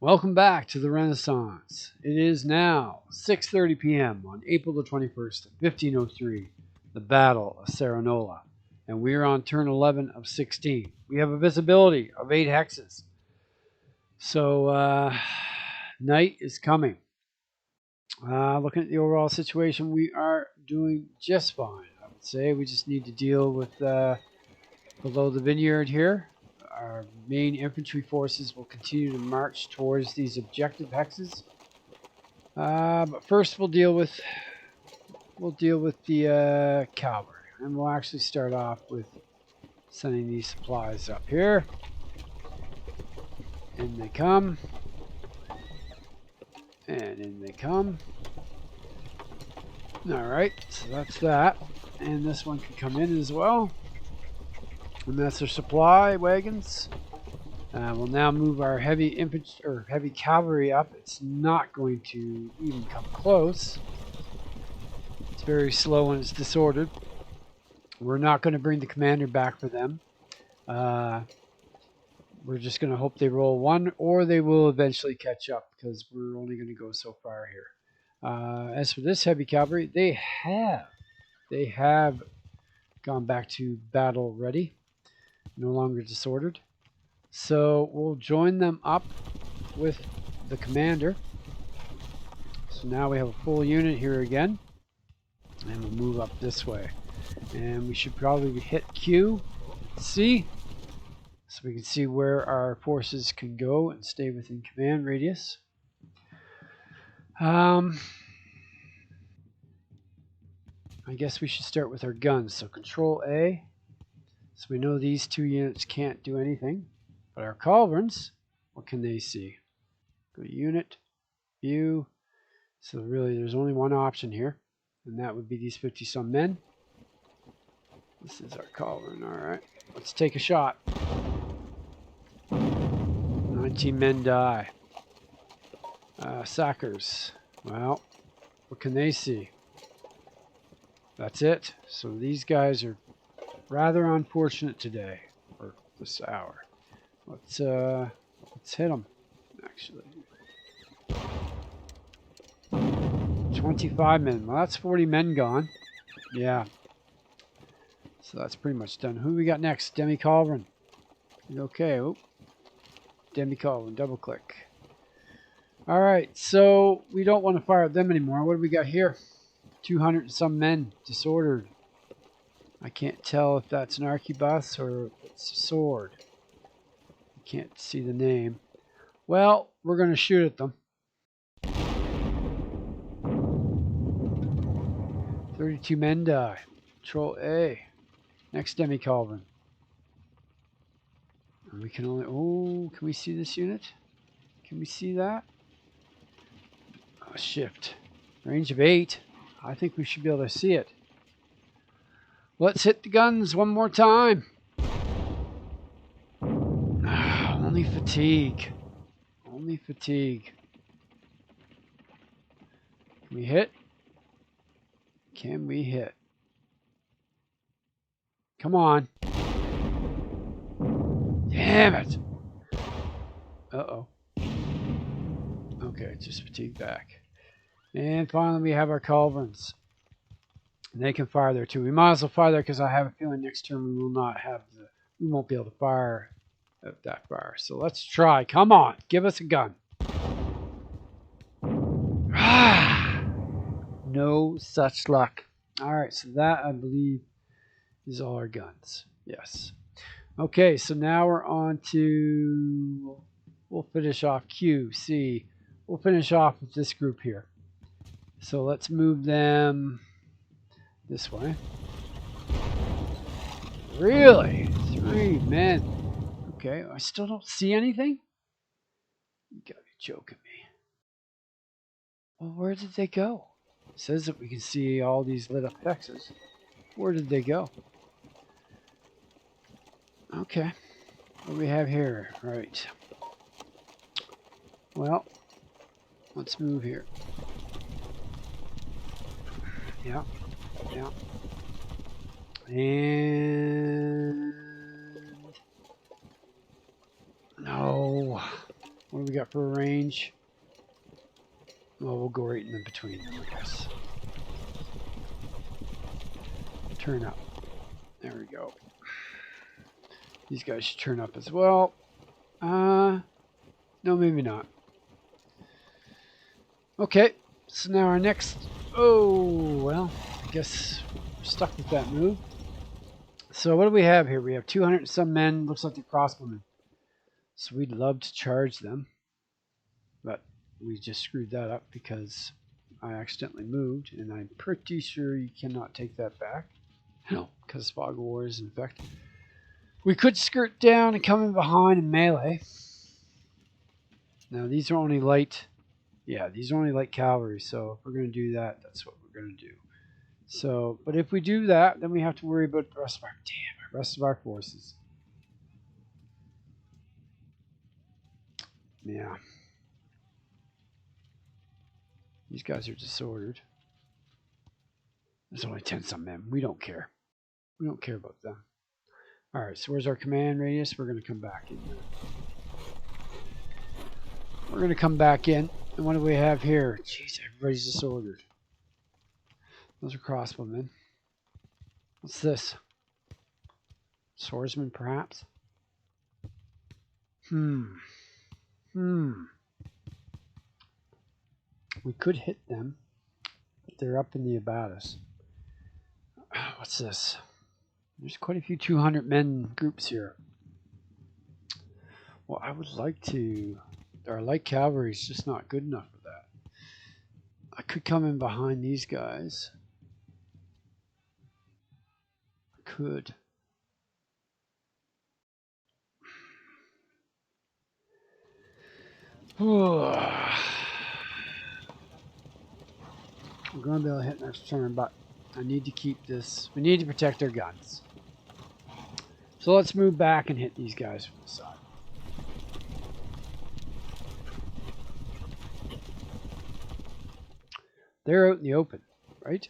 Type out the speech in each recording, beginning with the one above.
Welcome back to the Renaissance. It is now 6:30 p.m. on April the 21st, 1503, the Battle of Cerignola, and we are on turn 11 of 16. We have a visibility of 8 hexes, so night is coming. Looking at the overall situation, we are doing just fine. I would say we just need to deal with below the vineyard here. Our main infantry forces will continue to march towards these objective hexes. But first we'll deal with the cavalry, and we'll actually start off with sending these supplies up here. In they come, and in they come. All right, so that's that, and this one can come in as well. And that's our supply wagons. We'll now move our heavy infantry or heavy cavalry up. It's not going to even come close. It's very slow and it's disordered. We're not going to bring the commander back for them. We're just going to hope they roll one, or they will eventually catch up because we're only going to go so far here. As for this heavy cavalry, they have gone back to battle ready. No longer disordered. So we'll join them up with the commander. So now we have a full unit here again. And we'll move up this way. And we should probably hit Q, C, so we can see where our forces can go and stay within command radius. I guess we should start with our guns. So Control A. So we know these two units can't do anything. But our culverins, what can they see? Go to unit, view. So really there's only one option here, and that would be these 50-some men. This is our culverin. Alright, let's take a shot. 19 men die. Sackers. Well, what can they see? That's it. So these guys are rather unfortunate today, or this hour. Let's hit them, actually. 25 men. Well, that's 40 men gone. Yeah. So that's pretty much done. Who we got next? Demi Culverin. Okay. Oh. Demi Culverin. Double click. All right. So we don't want to fire at them anymore. What do we got here? 200 and some men disordered. I can't tell if that's an arquebus or if it's a sword. I can't see the name. Well, we're going to shoot at them. 32 men die. Control A. Next Demi Culverin. And we can only... Oh, can we see this unit? Can we see that? Oh, shift. Range of 8. I think we should be able to see it. Let's hit the guns one more time. Only fatigue. Only fatigue. Can we hit? Can we hit? Come on. Damn it. Uh-oh. Okay, just fatigue back. And finally we have our culverins. And they can fire there too. We might as well fire there because I have a feeling next turn we will not have we won't be able to fire at that far. So let's try. Come on, give us a gun. No such luck. All right, so that I believe is all our guns. Yes. Okay, so now we're on to, we'll finish off Q, C. We'll finish off with this group here. So let's move them this way. Really? 3 men. Okay, I still don't see anything? You gotta be joking me. Well, where did they go? It says that we can see all these lit up hexes. Where did they go? Okay. What do we have here? Right. Well, let's move here. Yeah. Yeah. And... No. What do we got for a range? Well, we'll go right in between them, I guess. Turn up. There we go. These guys should turn up as well. No, maybe not. Okay, so now our next... Oh, well, I guess we're stuck with that move. So what do we have here? We have 200 and some men. Looks like they're crossbowmen. So we'd love to charge them. But we just screwed that up because I accidentally moved. And I'm pretty sure you cannot take that back. No, because Fog of War is in effect. We could skirt down and come in behind and melee. Now these are only light... Yeah, these are only light cavalry, so if we're going to do that, that's what we're going to do. So, but if we do that, then we have to worry about the rest of our... Damn, the rest of our forces. Yeah. These guys are disordered. There's only 10-some men. We don't care. We don't care about them. Alright, so where's our command radius? We're going to come back in here. We're going to come back in. And what do we have here? Jeez, everybody's disordered. Those are crossbowmen. What's this? Swordsman, perhaps? We could hit them, but they're up in the abatis. What's this? There's quite a few 200 men groups here. Well, I would like to... Our light cavalry is just not good enough for that. I could come in behind these guys. I could. We're going to be able to hit next turn, but I need to keep this. We need to protect their guns. So let's move back and hit these guys from the side. They're out in the open, right?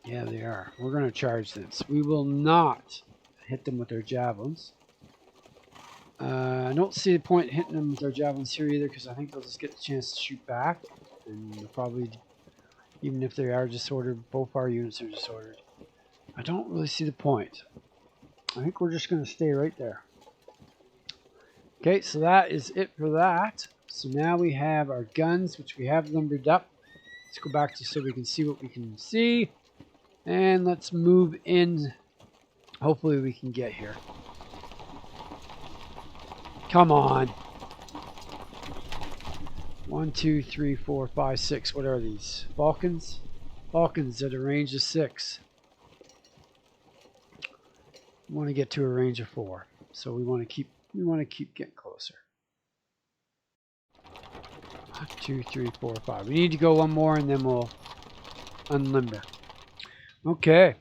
Yeah, they are. We're going to charge this. We will not hit them with their javelins. I don't see the point in hitting them with their javelins here either, because I think they'll just get the chance to shoot back. And they'll probably, even if they are disordered, both our units are disordered. I don't really see the point. I think we're just going to stay right there. Okay, so that is it for that. So now we have our guns, which we have numbered up. Let's go back to so we can see what we can see. And let's move in. Hopefully we can get here. Come on. 1, 2, 3, 4, 5, 6. What are these? Falcons? Falcons at a range of 6. We want to get to a range of 4. So we want to keep getting closer. 1, 2, 3, 4, 5. We need to go one more and then we'll unlimber. Okay.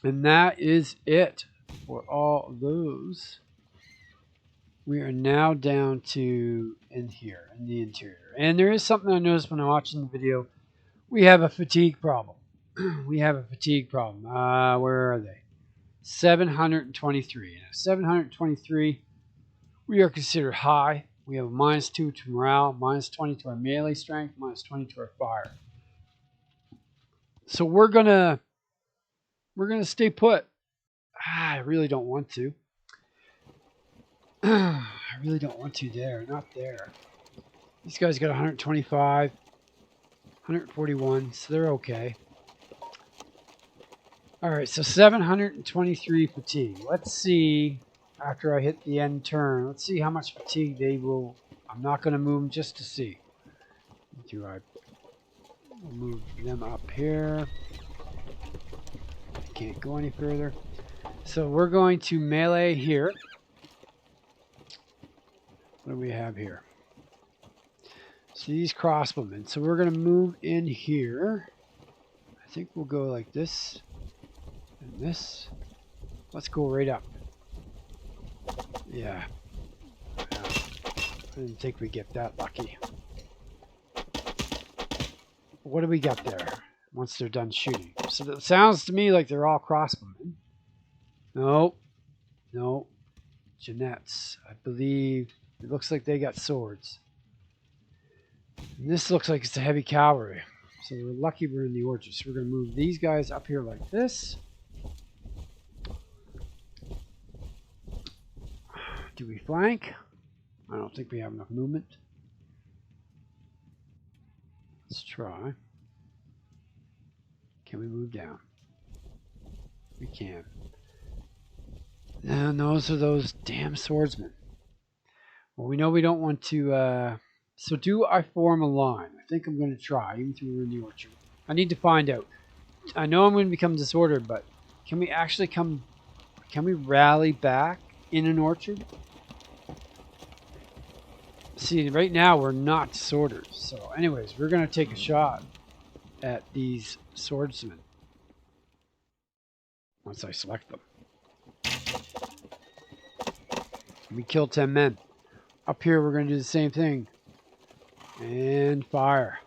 And that is it for all of those. We are now down to in here, in the interior. And there is something I noticed when I'm watching the video. We have a fatigue problem. We have a fatigue problem. Where are they? 723. And at 723, we are considered high. We have a -2 to morale, -20 to our melee strength, -20 to our fire. So we're gonna stay put. I really don't want to. I really don't want to there. Not there. These guys got 125, 141, so they're okay. Alright, so 723 fatigue. Let's see, after I hit the end turn, let's see how much fatigue they will... I'm not going to move them just to see. We'll move them up here. Can't go any further. So we're going to melee here. What do we have here? So these crossbowmen. So we're going to move in here. I think we'll go like this and this. Let's go right up. Yeah. I didn't think we'd get that lucky. What do we got there once they're done shooting? So it sounds to me like they're all crossbowmen. No. No. Jeanette's, I believe. It looks like they got swords. And this looks like it's a heavy cavalry. So we're lucky we're in the orchard. So we're going to move these guys up here like this. Do we flank? I don't think we have enough movement. Let's try. Can we move down? We can. And those are those damn swordsmen. Well, we know we don't want to... so do I form a line? I think I'm going to try, even though we're in the orchard. I need to find out. I know I'm going to become disordered, but can we actually come... Can we rally back in an orchard? See, right now we're not disordered. So anyways, we're going to take a shot at these swordsmen. Once I select them. We killed 10 men. Up here we're going to do the same thing. And fire.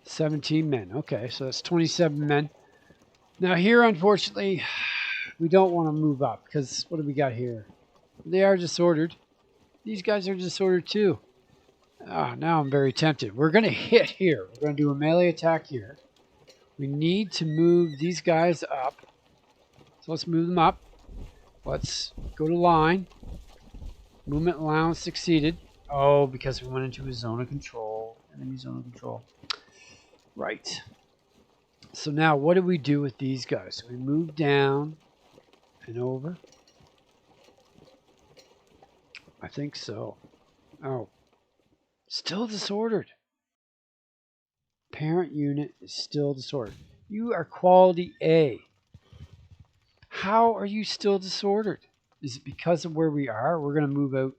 17 men. Okay, so that's 27 men. Now here, unfortunately, we don't want to move up. Because what do we got here? They are disordered. These guys are disordered too. Now I'm very tempted. We're going to hit here. We're going to do a melee attack here. We need to move these guys up. So let's move them up. Let's go to line. Movement allowance succeeded. Oh, because we went into a zone of control. Enemy zone of control. Right. So now what do we do with these guys? So we move down and over. I think so. Oh. Still disordered. Parent unit is still disordered. You are quality A. How are you still disordered? Is it because of where we are? We're going to move out.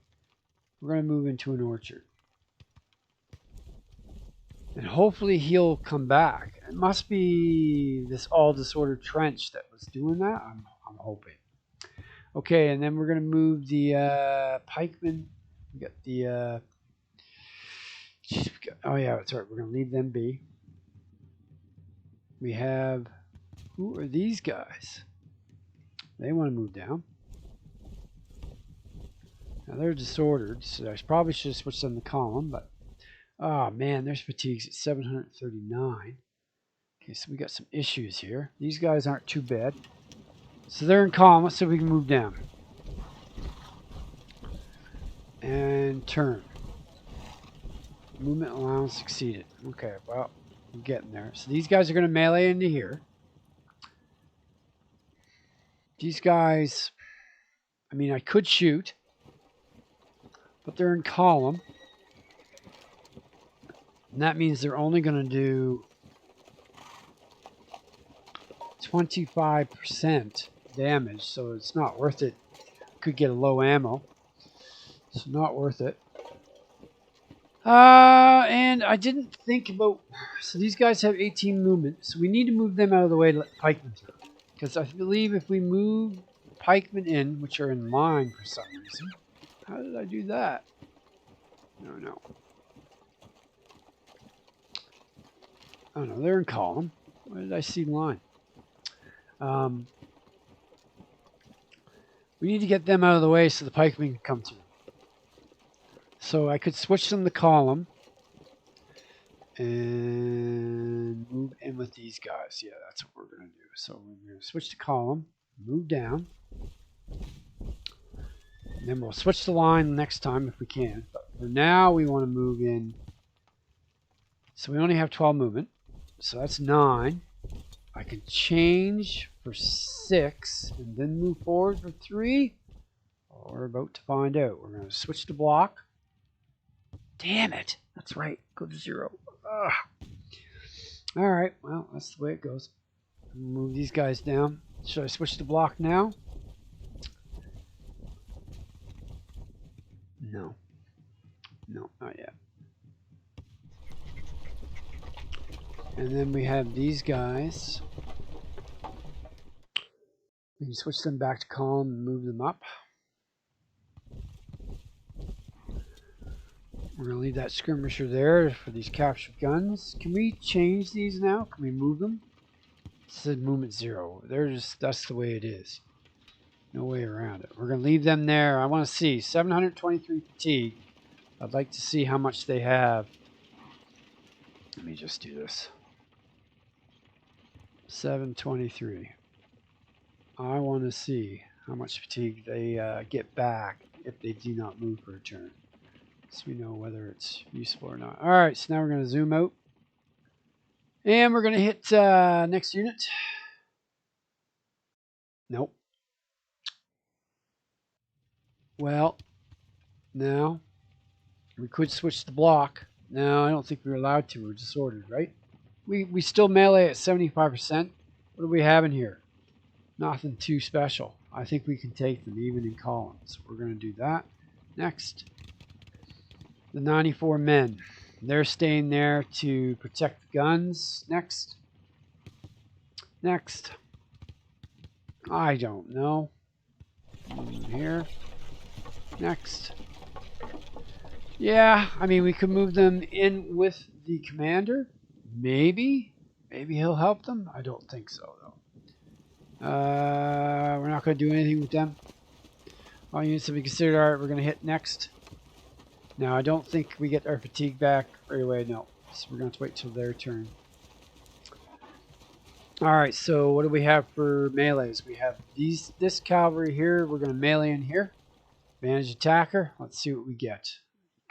We're going to move into an orchard. And hopefully he'll come back. It must be this all disordered trench that was doing that. I'm hoping. Okay, and then we're going to move the pikemen. We got the... oh yeah, that's right. We're going to leave them be. We have... Who are these guys? They want to move down. Now they're disordered, so I probably should have switched them to column, but... Oh man, there's fatigues at 739. Okay, so we got some issues here. These guys aren't too bad. So they're in column. Let's see if we can move down. And turn. Movement allowance succeeded. Okay, well, we're getting there. So these guys are going to melee into here. These guys, I mean, I could shoot, but they're in column. And that means they're only going to do 25% damage, so it's not worth it. Could get a low ammo. So not worth it. And I didn't think about... So these guys have 18 movement, so we need to move them out of the way to let pikemen through. Because I believe if we move pikemen in, which are in line for some reason... How did I do that? No. Oh no, they're in column. Where did I see line? We need to get them out of the way so the pikemen can come through. So I could switch them to column and move in with these guys. Yeah, that's what we're going to do. So we're going to switch to column, move down, and then we'll switch the line next time if we can. But for now, we want to move in. So we only have 12 movement. So that's 9. I can change for 6 and then move forward for 3. Well, we're about to find out. We're going to switch to block. Damn it. That's right. Go to 0. Ugh. All right. Well, that's the way it goes. Move these guys down. Should I switch to block now? No. No, not yet. And then we have these guys. We can switch them back to column and move them up. We're going to leave that skirmisher there for these captured guns. Can we change these now? Can we move them? It said movement 0. They're just, that's the way it is. No way around it. We're going to leave them there. I want to see 723 fatigue. I'd like to see how much they have. Let me just do this. 723. I want to see how much fatigue they get back if they do not move for a turn, so we know whether it's useful or not. All right, so now we're going to zoom out. And we're going to hit next unit. Nope. Well, now we could switch the block. No, I don't think we're allowed to. We're disordered, right? We still melee at 75%. What do we have in here? Nothing too special. I think we can take them even in columns. We're going to do that. Next, the 94 men. They're staying there to protect the guns. Next. Next. I don't know. Here. Next. Yeah, I mean, we could move them in with the commander. Maybe. Maybe he'll help them. I don't think so, though. We're not going to do anything with them. All units have been considered. All right, we're going to hit next. Now, I don't think we get our fatigue back right away. No. So we're going to have to wait till their turn. All right, so what do we have for melees? We have this cavalry here. We're going to melee in here. Advantage attacker. Let's see what we get.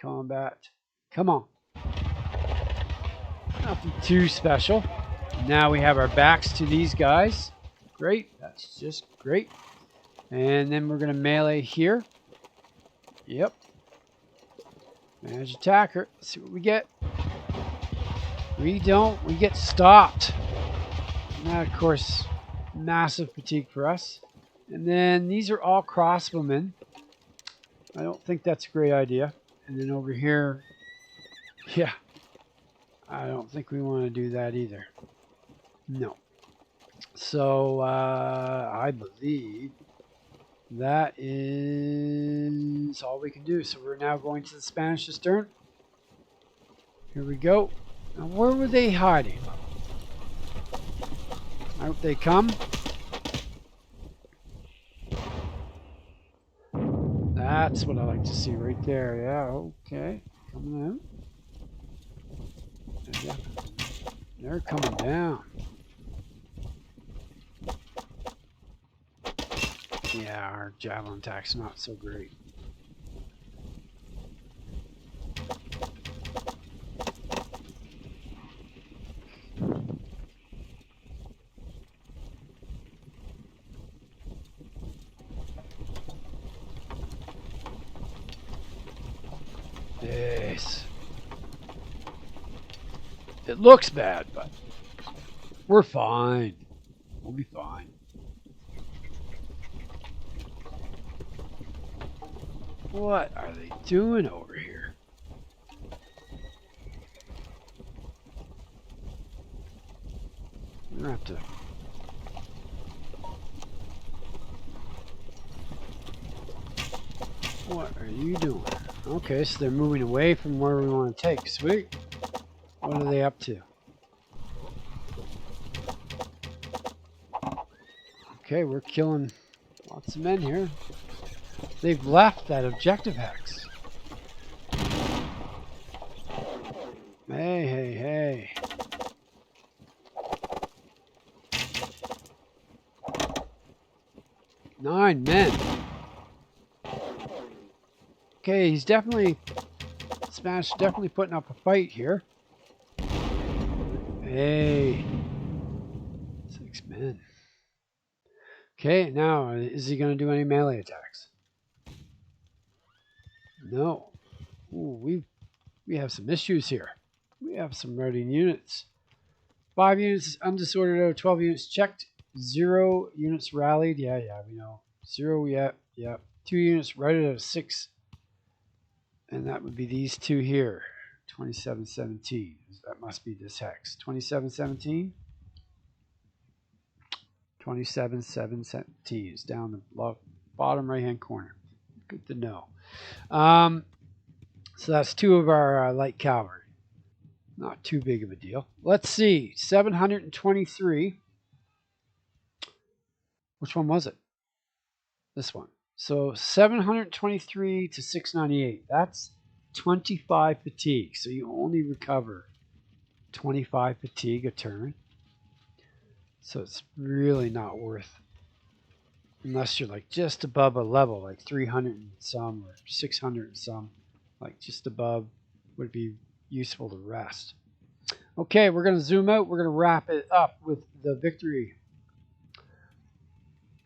Combat. Come on. Nothing too special. Now we have our backs to these guys. Great. That's just great. And then we're going to melee here. Yep. Advantage attacker. Let's see what we get. We don't. We get stopped. And that, of course, massive fatigue for us. And then these are all crossbowmen. I don't think that's a great idea. And then over here, yeah, I don't think we want to do that either. No. So I believe that is all we can do. So we're now going to the Spanish Astern. Here we go. Now, where were they hiding? Out they come. That's what I like to see right there. Yeah, okay. Coming out. They're coming down. Yeah, our javelin attack's not so great. Yes. It looks bad, but we're fine. We'll be fine. What are they doing over here? We're gonna have to. What are you doing? Okay, so they're moving away from where we want to take. Sweet. What are they up to? Okay, we're killing lots of men here. They've left that objective hex. Hey, hey, hey. Nine men. Okay, he's definitely... Spanish definitely putting up a fight here. Hey. 6 men. Okay, now, is he going to do any melee attacks? No. Ooh, we have some issues here. We have some routing units. 5 units undisordered out of 12 units checked. 0 units rallied. Yeah, we know. 0, yeah. 2 units routed out of 6. And that would be these two here. 2717. That must be this hex. 2717. 27717 is down the bottom right hand corner. Good to know. So that's 2 of our light cavalry. Not too big of a deal. Let's see. 723. Which one was it? This one. So 723 to 698. That's 25 fatigue. So you only recover 25 fatigue a turn. So it's really not worth, unless you're like just above a level, like 300 and some or 600 and some, like just above would be useful to rest. Okay, we're going to zoom out. We're going to wrap it up with the victory.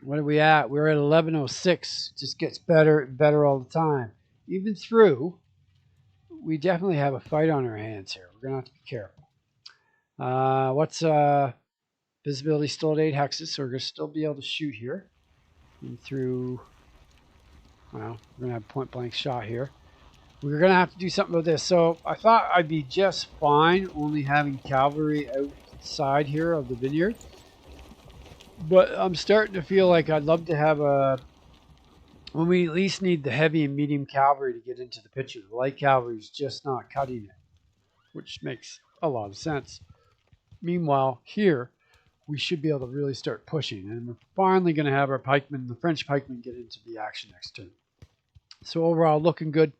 What are we at? We're at 1106. Just gets better and better all the time. Even through, we definitely have a fight on our hands here. We're going to have to be careful. What's visibility still at 8 hexes, so we're going to still be able to shoot here. And through, well, we're going to have a point blank shot here. We're going to have to do something about this. So I thought I'd be just fine only having cavalry outside here of the vineyard. But I'm starting to feel like I'd love to have when we at least need the heavy and medium cavalry to get into the picture. The light cavalry is just not cutting it, which makes a lot of sense. Meanwhile, here, we should be able to really start pushing. And we're finally going to have our pikemen, the French pikemen, get into the action next turn. So overall, looking good.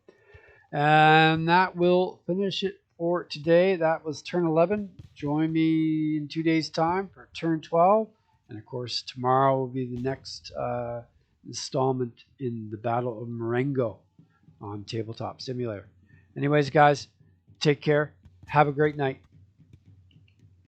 And that will finish it for today. That was turn 11. Join me in 2 days' time for turn 12. And of course, tomorrow will be the next installment in the Battle of Marengo on Tabletop Simulator. Anyways, guys, take care. Have a great night.